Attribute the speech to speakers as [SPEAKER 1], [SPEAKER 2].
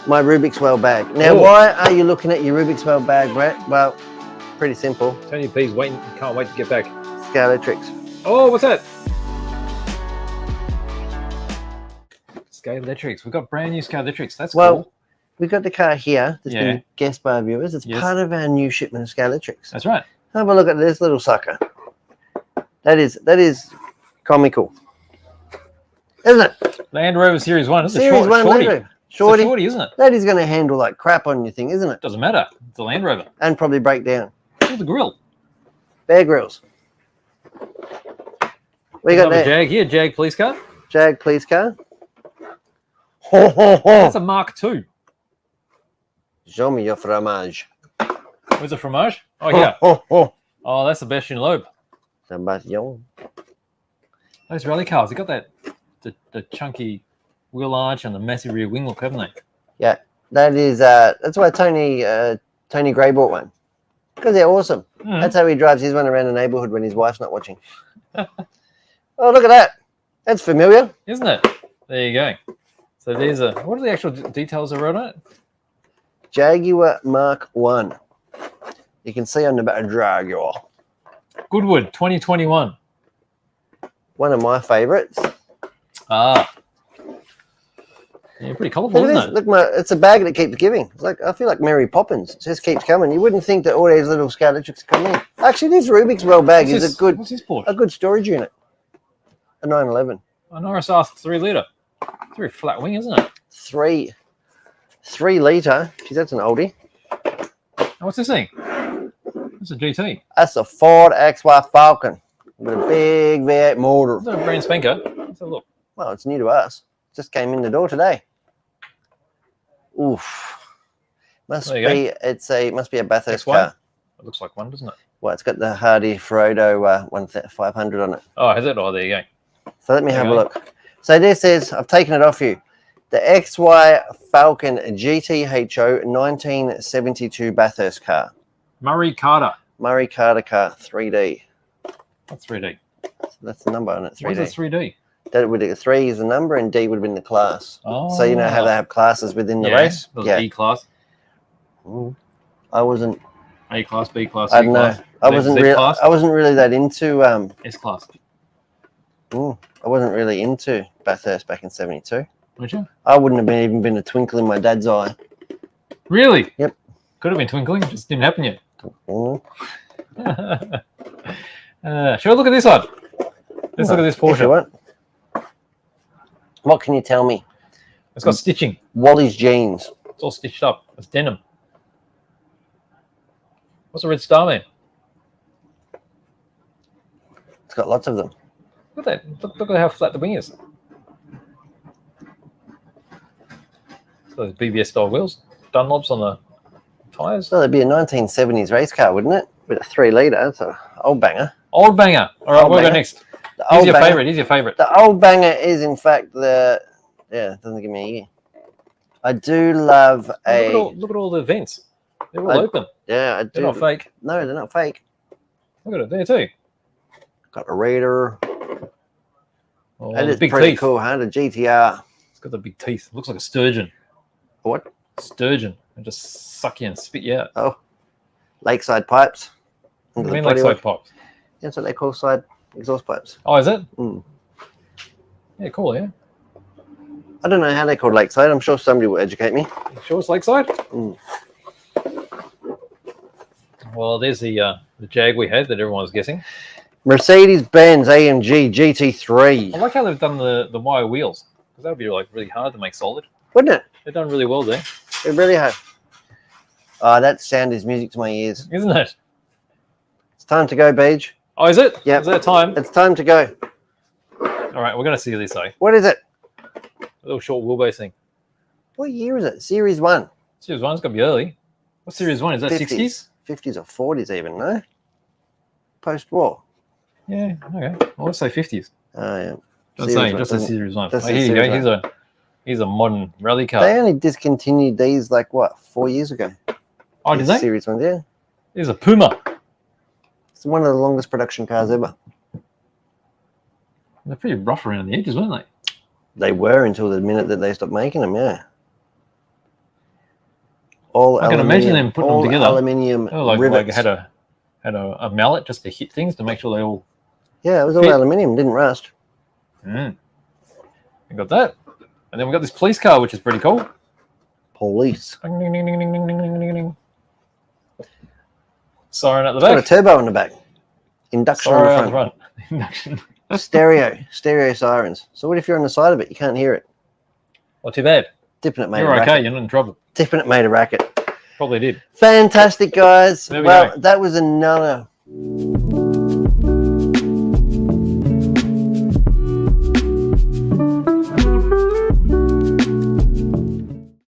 [SPEAKER 1] my Rubik's Well bag. Now, why are you looking at your Rubik's Well bag, Brett? Well, pretty simple.
[SPEAKER 2] Tony P's waiting, can't wait to get back.
[SPEAKER 1] Scalextric.
[SPEAKER 2] Oh, what's that? Scalextric. We've got brand new Scalextric. That's cool.
[SPEAKER 1] We've got the car here that's been guessed by our viewers. It's part of our new shipment of Scalextric.
[SPEAKER 2] That's right.
[SPEAKER 1] Have a look at this little sucker. That is comical, isn't it?
[SPEAKER 2] Land Rover Series One. It's
[SPEAKER 1] Series
[SPEAKER 2] a
[SPEAKER 1] One
[SPEAKER 2] shorty.
[SPEAKER 1] Land Rover. Shorty.
[SPEAKER 2] It's a shorty, isn't it?
[SPEAKER 1] That is going to handle like crap on your thing, isn't it?
[SPEAKER 2] Doesn't matter. It's a Land Rover.
[SPEAKER 1] And probably break down.
[SPEAKER 2] Look at the grill.
[SPEAKER 1] Bear Grylls. We got that.
[SPEAKER 2] Jag here. Jag police car.
[SPEAKER 1] Jag police car.
[SPEAKER 2] That's a Mark II.
[SPEAKER 1] Show me your fromage.
[SPEAKER 2] Where's the fromage? Oh, yeah. Oh, that's the Bastion Loeb. Those rally cars, they got that the chunky wheel arch and the massive rear wing look, haven't they?
[SPEAKER 1] Yeah, that is. That's why Tony Gray bought one, because they're awesome. That's how he drives his one around the neighborhood when his wife's not watching. Oh, look at that! That's familiar,
[SPEAKER 2] isn't it? There you go. So there's what are the actual details I wrote on it?
[SPEAKER 1] Jaguar Mark 1. You can see on the back of Jaguar.
[SPEAKER 2] Goodwood 2021.
[SPEAKER 1] One of my favourites.
[SPEAKER 2] Ah. Yeah, pretty colourful, isn't it?
[SPEAKER 1] Look, it's a bag that keeps giving. It's like I feel like Mary Poppins. It just keeps coming. You wouldn't think that all these little Scalextrics come in. Actually, this Rubik's Well bag is a good storage unit. A 911.
[SPEAKER 2] An RSR 3 litre. It's a very flat wing, isn't it?
[SPEAKER 1] 3 litre. Geez, that's an oldie.
[SPEAKER 2] Oh, what's this thing? It's a GT.
[SPEAKER 1] That's a Ford XY Falcon with a big V8 motor.
[SPEAKER 2] Is that a brand spanker? Let's have a look.
[SPEAKER 1] Well, it's new to us. Just came in the door today. Oof. Must be a Bathurst car.
[SPEAKER 2] It looks like one, doesn't it?
[SPEAKER 1] Well, it's got the Hardy Ferodo 500 on it.
[SPEAKER 2] Oh, has it? Oh, there you go.
[SPEAKER 1] So let me have a look. So this is, I've taken it off you, the XY Falcon GT 1972 Bathurst car.
[SPEAKER 2] Murray Carter
[SPEAKER 1] car, 3D.
[SPEAKER 2] What's 3D?
[SPEAKER 1] So that's the number on it, 3D.
[SPEAKER 2] What is 3D?
[SPEAKER 1] That would 3 is the number and D would have been the class.
[SPEAKER 2] Oh.
[SPEAKER 1] So you know how they have classes within the race?
[SPEAKER 2] Yeah. E class.
[SPEAKER 1] I wasn't.
[SPEAKER 2] A class, B class,
[SPEAKER 1] I
[SPEAKER 2] C
[SPEAKER 1] don't know.
[SPEAKER 2] class.
[SPEAKER 1] I wasn't really that into
[SPEAKER 2] S class.
[SPEAKER 1] I wasn't really into Bathurst back in '72.
[SPEAKER 2] Would you?
[SPEAKER 1] I wouldn't have even been a twinkle in my dad's eye.
[SPEAKER 2] Really?
[SPEAKER 1] Yep.
[SPEAKER 2] Could have been twinkling, it just didn't happen yet. Shall we look at this one? Let's look at this Porsche.
[SPEAKER 1] What can you tell me?
[SPEAKER 2] It's got stitching.
[SPEAKER 1] Wally's jeans.
[SPEAKER 2] It's all stitched up. It's denim. What's a red star, man?
[SPEAKER 1] It's got lots of them.
[SPEAKER 2] Look at that. Look at how flat the wing is. Those BBS style wheels. Dunlops on the tyres.
[SPEAKER 1] So it'd be a 1970s race car, wouldn't it? With a 3 litre. It's an old banger.
[SPEAKER 2] Old banger. All right, we'll go next. Here's your favourite. Here's your favourite.
[SPEAKER 1] The old banger is, in fact, it doesn't give me a year. I do love
[SPEAKER 2] Look at all the vents. They're all open.
[SPEAKER 1] Yeah, I do.
[SPEAKER 2] They're not fake.
[SPEAKER 1] No, they're not fake.
[SPEAKER 2] Look at it there too.
[SPEAKER 1] Got a Raider.
[SPEAKER 2] Oh,
[SPEAKER 1] that is
[SPEAKER 2] big
[SPEAKER 1] pretty
[SPEAKER 2] teeth.
[SPEAKER 1] cool, huh? The GTR.
[SPEAKER 2] It's got the big teeth. It looks like a sturgeon.
[SPEAKER 1] What?
[SPEAKER 2] Sturgeon. And just suck you and spit you out.
[SPEAKER 1] Oh, lakeside pipes.
[SPEAKER 2] What do you mean lakeside pipes?
[SPEAKER 1] That's what they call side exhaust pipes.
[SPEAKER 2] Oh, is it? Yeah, cool, yeah.
[SPEAKER 1] I don't know how they're called lakeside. I'm sure somebody will educate me.
[SPEAKER 2] You sure it's lakeside? Well, there's the Jag we had that everyone was guessing.
[SPEAKER 1] Mercedes-Benz AMG GT3.
[SPEAKER 2] I like how they've done the wire wheels, because that would be like really hard to make solid.
[SPEAKER 1] Wouldn't it?
[SPEAKER 2] They've done really well there.
[SPEAKER 1] They really have. Oh, that sound is music to my ears.
[SPEAKER 2] Isn't it?
[SPEAKER 1] It's time to go, Beej.
[SPEAKER 2] Oh, is it?
[SPEAKER 1] Yeah.
[SPEAKER 2] Is that time?
[SPEAKER 1] It's time to go.
[SPEAKER 2] All right, we're going to see this, though.
[SPEAKER 1] What is it?
[SPEAKER 2] A little short wheelbase thing.
[SPEAKER 1] What year is it? Series 1.
[SPEAKER 2] Series 1's got to be early. What Series 1? Is that 60s?
[SPEAKER 1] 50s or 40s even, no? Post-war.
[SPEAKER 2] Yeah, okay. Well, let's say 50s.
[SPEAKER 1] Oh, yeah.
[SPEAKER 2] Just a Series 1.
[SPEAKER 1] Just
[SPEAKER 2] Here you go. Here's a modern rally car.
[SPEAKER 1] They only discontinued these, 4 years ago?
[SPEAKER 2] Oh, did they?
[SPEAKER 1] Series 1, yeah.
[SPEAKER 2] Here's a Puma.
[SPEAKER 1] It's one of the longest production cars ever.
[SPEAKER 2] They're pretty rough around the edges, weren't they?
[SPEAKER 1] They were until the minute that they stopped making them, yeah. All
[SPEAKER 2] I can imagine them putting them
[SPEAKER 1] all
[SPEAKER 2] together.
[SPEAKER 1] aluminium
[SPEAKER 2] Oh, like
[SPEAKER 1] rivets.
[SPEAKER 2] had a mallet just to hit things to make sure they all.
[SPEAKER 1] Yeah, it was all
[SPEAKER 2] fit.
[SPEAKER 1] aluminium, didn't rust.
[SPEAKER 2] We got that, and then we got this police car, which is pretty cool.
[SPEAKER 1] Police.
[SPEAKER 2] Ding, ding, ding, ding, ding, ding, ding, ding, ding. Siren at the
[SPEAKER 1] It's got a
[SPEAKER 2] back.
[SPEAKER 1] turbo in the back. Induction
[SPEAKER 2] Siren
[SPEAKER 1] on
[SPEAKER 2] out
[SPEAKER 1] the front.
[SPEAKER 2] Induction.
[SPEAKER 1] Stereo sirens. So what if you're on the side of it? You can't hear it.
[SPEAKER 2] Not too bad.
[SPEAKER 1] Tipping it made
[SPEAKER 2] You're
[SPEAKER 1] a
[SPEAKER 2] okay.
[SPEAKER 1] racket.
[SPEAKER 2] You're not in trouble.
[SPEAKER 1] Tipping it made a racket.
[SPEAKER 2] Probably did.
[SPEAKER 1] Fantastic, guys.
[SPEAKER 2] There we
[SPEAKER 1] Well,
[SPEAKER 2] go.
[SPEAKER 1] that was another